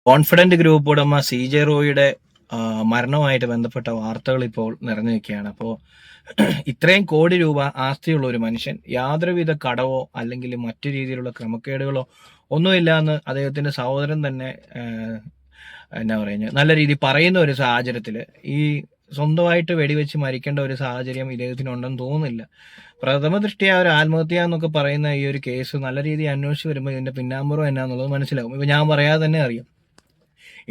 Confident group ഉടമ CJ റോയിയുടെ മരണവുമായിട്ട് ബന്ധപ്പെട്ട വാർത്തകൾ ഇപ്പോൾ നിറഞ്ഞു നിൽക്കുകയാണ്. അപ്പോൾ ഇത്രയും കോടി രൂപ ആസ്തിയുള്ള ഒരു മനുഷ്യൻ യാതൊരുവിധ കടവോ അല്ലെങ്കിൽ മറ്റു രീതിയിലുള്ള ക്രമക്കേടുകളോ ഒന്നുമില്ല എന്ന് അദ്ദേഹത്തിന്റെ സഹോദരൻ തന്നെ എന്നാ പറയുക നല്ല രീതിയിൽ പറയുന്ന ഒരു സാഹചര്യത്തിൽ ഈ സ്വന്തമായിട്ട് വെടിവെച്ച് മരിക്കേണ്ട ഒരു സാഹചര്യം ഇദ്ദേഹത്തിനുണ്ടെന്ന് തോന്നുന്നില്ല. പ്രഥമ ദൃഷ്ടിയ ഒരു ആത്മഹത്യ എന്നൊക്കെ പറയുന്ന ഈ ഒരു കേസ് നല്ല രീതിയിൽ അന്വേഷിച്ച് വരുമ്പോൾ ഇതിന്റെ പിന്നാമ്പുറം എന്നാന്നുള്ളത് മനസ്സിലാകും. ഇപ്പൊ ഞാൻ പറയാതെ തന്നെ അറിയാം.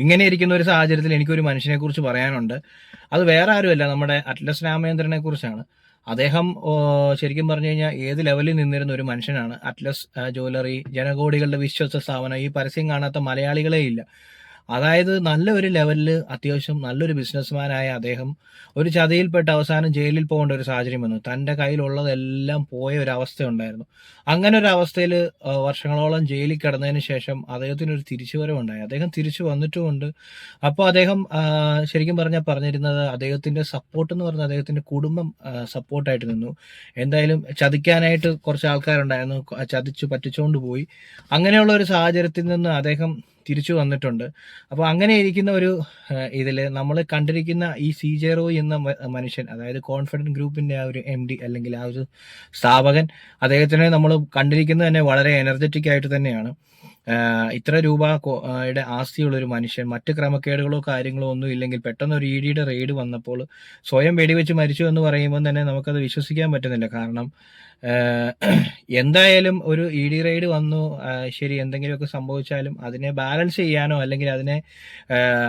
ഇങ്ങനെ ഇരിക്കുന്ന ഒരു സാഹചര്യത്തിൽ എനിക്കൊരു മനുഷ്യനെ കുറിച്ച് പറയാനുണ്ട്. അത് വേറെ ആരുമല്ല, നമ്മുടെ അറ്റ്ലസ് രാമചന്ദ്രനെ കുറിച്ചാണ്. അദ്ദേഹം ശരിക്കും പറഞ്ഞു കഴിഞ്ഞാൽ ഏത് ലെവലിൽ നിന്നിരുന്ന ഒരു മനുഷ്യനാണ്. അറ്റ്ലസ് ജ്വല്ലറി ജനകോടികളുടെ വിശ്വസ്ത സ്ഥാപനം. ഈ പരസ്യം കാണാത്ത മലയാളികളെ ഇല്ല. അതായത് നല്ലൊരു ലെവലിൽ അത്യാവശ്യം നല്ലൊരു ബിസിനസ്മാനായ അദ്ദേഹം ഒരു ചതിയിൽപ്പെട്ട് അവസാനം ജയിലിൽ പോകേണ്ട ഒരു സാഹചര്യം വന്നു. തൻ്റെ കയ്യിലുള്ളതെല്ലാം പോയ ഒരു അവസ്ഥ ഉണ്ടായിരുന്നു. അങ്ങനെ ഒരു അവസ്ഥയിൽ വർഷങ്ങളോളം ജയിലിൽ കിടന്നതിന് ശേഷം അദ്ദേഹത്തിനൊരു തിരിച്ചുവരവുണ്ടായി. അദ്ദേഹം തിരിച്ചു വന്നിട്ടുമുണ്ട്. അപ്പോൾ അദ്ദേഹം ശരിക്കും പറഞ്ഞിരുന്നത് അദ്ദേഹത്തിൻ്റെ സപ്പോർട്ട് എന്ന് പറഞ്ഞാൽ അദ്ദേഹത്തിൻ്റെ കുടുംബം സപ്പോർട്ടായിട്ട് നിന്നു. എന്തായാലും ചതിക്കാനായിട്ട് കുറച്ച് ആൾക്കാരുണ്ടായിരുന്നു, ചതിച്ചു പറ്റിച്ചുകൊണ്ട് പോയി. അങ്ങനെയുള്ള ഒരു സാഹചര്യത്തിൽ നിന്ന് അദ്ദേഹം തിരിച്ചു വന്നിട്ടുണ്ട്. അപ്പോൾ അങ്ങനെ ഇരിക്കുന്ന ഒരു ഇതിൽ നമ്മൾ കണ്ടിരിക്കുന്ന ഈ CJ റോയ് എന്ന മനുഷ്യൻ, അതായത് കോൺഫിഡന്റ് ഗ്രൂപ്പിന്റെ ആ ഒരു MD അല്ലെങ്കിൽ ആ ഒരു സ്ഥാപകൻ, അദ്ദേഹത്തിനെ നമ്മൾ കണ്ടിരിക്കുന്നത് തന്നെ വളരെ എനർജറ്റിക് ആയിട്ട് തന്നെയാണ്. ഇത്ര രൂപയുടെ ആസ്തിയുള്ള ഒരു മനുഷ്യൻ മറ്റ് ക്രമക്കേടുകളോ കാര്യങ്ങളോ ഒന്നും ഇല്ലെങ്കിൽ പെട്ടെന്ന് ഒരു ED റെയ്ഡ് വന്നപ്പോൾ സ്വയം വെടിവെച്ച് മരിച്ചു എന്ന് പറയുമ്പോൾ തന്നെ നമുക്കത് വിശ്വസിക്കാൻ പറ്റുന്നില്ല. കാരണം എന്തായാലും ഒരു ED റെയ്ഡ് വന്നു, ശരി, എന്തെങ്കിലുമൊക്കെ സംഭവിച്ചാലും അതിനെ ബാലൻസ് ചെയ്യാനോ അല്ലെങ്കിൽ അതിനെ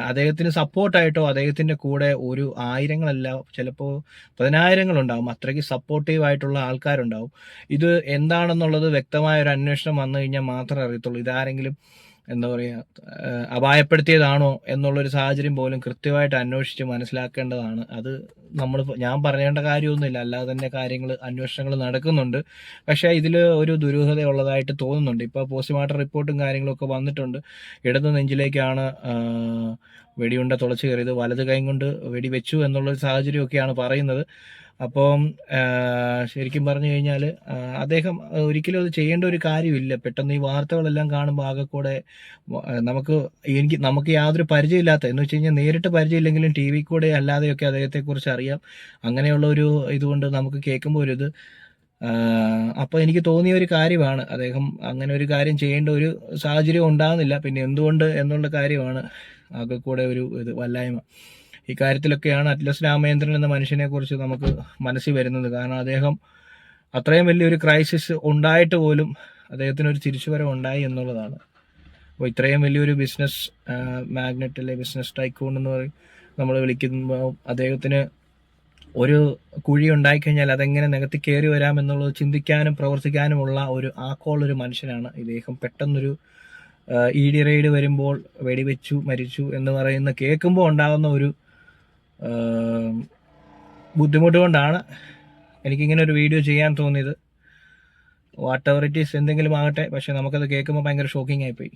അദ്ദേഹത്തിന് സപ്പോർട്ടായിട്ടോ അദ്ദേഹത്തിന്റെ കൂടെ ഒരു ആയിരങ്ങളല്ല ചിലപ്പോൾ പതിനായിരങ്ങളുണ്ടാവും, അത്രയ്ക്ക് സപ്പോർട്ടീവ് ആയിട്ടുള്ള ആൾക്കാരുണ്ടാവും. ഇത് എന്താണെന്നുള്ളത് വ്യക്തമായ ഒരു അന്വേഷണം വന്നു കഴിഞ്ഞാൽ മാത്രമേ അറിയത്തുള്ളൂ. ഇതാരെങ്കിലും എന്താ പറയുക അപായപ്പെടുത്തിയതാണോ എന്നുള്ളൊരു സാഹചര്യം പോലും കൃത്യമായിട്ട് അന്വേഷിച്ച് മനസ്സിലാക്കേണ്ടതാണ്. അത് ഞാൻ പറയേണ്ട കാര്യമൊന്നുമില്ല, അല്ലാതെ തന്നെ അന്വേഷണങ്ങൾ നടക്കുന്നുണ്ട്. പക്ഷേ ഇതിൽ ഒരു ദുരൂഹത ഉള്ളതായിട്ട് തോന്നുന്നുണ്ട്. ഇപ്പോൾ പോസ്റ്റ്മോർട്ടം റിപ്പോർട്ടും കാര്യങ്ങളൊക്കെ വന്നിട്ടുണ്ട്. ഇടത് നെഞ്ചിലേക്കാണ് വെടിയുണ്ട തുളച്ചു കയറിയത്, വലത് കൈ കൊണ്ട് വെടിവെച്ചു എന്നുള്ളൊരു സാഹചര്യമൊക്കെയാണ് പറയുന്നത്. അപ്പം ശരിക്കും പറഞ്ഞു കഴിഞ്ഞാൽ അദ്ദേഹം ഒരിക്കലും അത് ചെയ്യേണ്ട ഒരു കാര്യമില്ല. പെട്ടെന്ന് ഈ വാർത്തകളെല്ലാം കാണുമ്പോൾ ആകെ കൂടെ നമുക്ക് യാതൊരു പരിചയമില്ലാത്ത, എന്ന് വെച്ച് കഴിഞ്ഞാൽ നേരിട്ട് പരിചയമില്ലെങ്കിലും TV കൂടെ അല്ലാതെയൊക്കെ അദ്ദേഹത്തെക്കുറിച്ച് അറിയാം. അങ്ങനെയുള്ള ഒരു ഇതുകൊണ്ട് നമുക്ക് കേൾക്കുമ്പോൾ ഒരു ഇത് അപ്പോൾ എനിക്ക് തോന്നിയ ഒരു കാര്യമാണ് അദ്ദേഹം അങ്ങനെ ഒരു കാര്യം ചെയ്യേണ്ട ഒരു സാഹചര്യം ഉണ്ടാകുന്നില്ല. പിന്നെ എന്തുകൊണ്ട് എന്നുള്ള കാര്യമാണ് ആകെ കൂടെ ഒരു ഇത് വല്ലായ്മ. ഈ കാര്യത്തിലൊക്കെയാണ് അറ്റ്ലസ് രാമചന്ദ്രൻ എന്ന മനുഷ്യനെ കുറിച്ച് നമുക്ക് മനസ്സിൽ വരുന്നത്. കാരണം അദ്ദേഹം അത്രയും വലിയൊരു ക്രൈസിസ് ഉണ്ടായിട്ട് പോലും അദ്ദേഹത്തിനൊരു തിരിച്ചുവരവ് ഉണ്ടായി എന്നുള്ളതാണ്. അപ്പോൾ ഇത്രയും വലിയൊരു ബിസിനസ് മാഗ്നറ്റ് അല്ലെ ബിസിനസ് ടൈക്കൂൺ എന്ന് പറയും നമ്മൾ വിളിക്കുമ്പോൾ അദ്ദേഹത്തിന് ഒരു കുഴി ഉണ്ടായിക്കഴിഞ്ഞാൽ അതെങ്ങനെ നികത്തി കയറി വരാമെന്നുള്ളത് ചിന്തിക്കാനും പ്രവർത്തിക്കാനുമുള്ള ഒരു ആക്കോളൊരു മനുഷ്യനാണ് ഇദ്ദേഹം. പെട്ടെന്നൊരു ED റെയ്ഡ് വരുമ്പോൾ വെടിവെച്ചു മരിച്ചു എന്ന് പറയുന്ന കേൾക്കുമ്പോൾ ഉണ്ടാകുന്ന ഒരു ബുദ്ധിമുട്ട് കൊണ്ടാണ് എനിക്കിങ്ങനെ ഒരു വീഡിയോ ചെയ്യാൻ തോന്നിയത്. വാട്ട് എവർ ഇറ്റ് ഈസ്, എന്തെങ്കിലും ആകട്ടെ, പക്ഷെ നമുക്കത് കേൾക്കുമ്പോൾ ഭയങ്കര ഷോക്കിംഗ് ആയിപ്പോയി.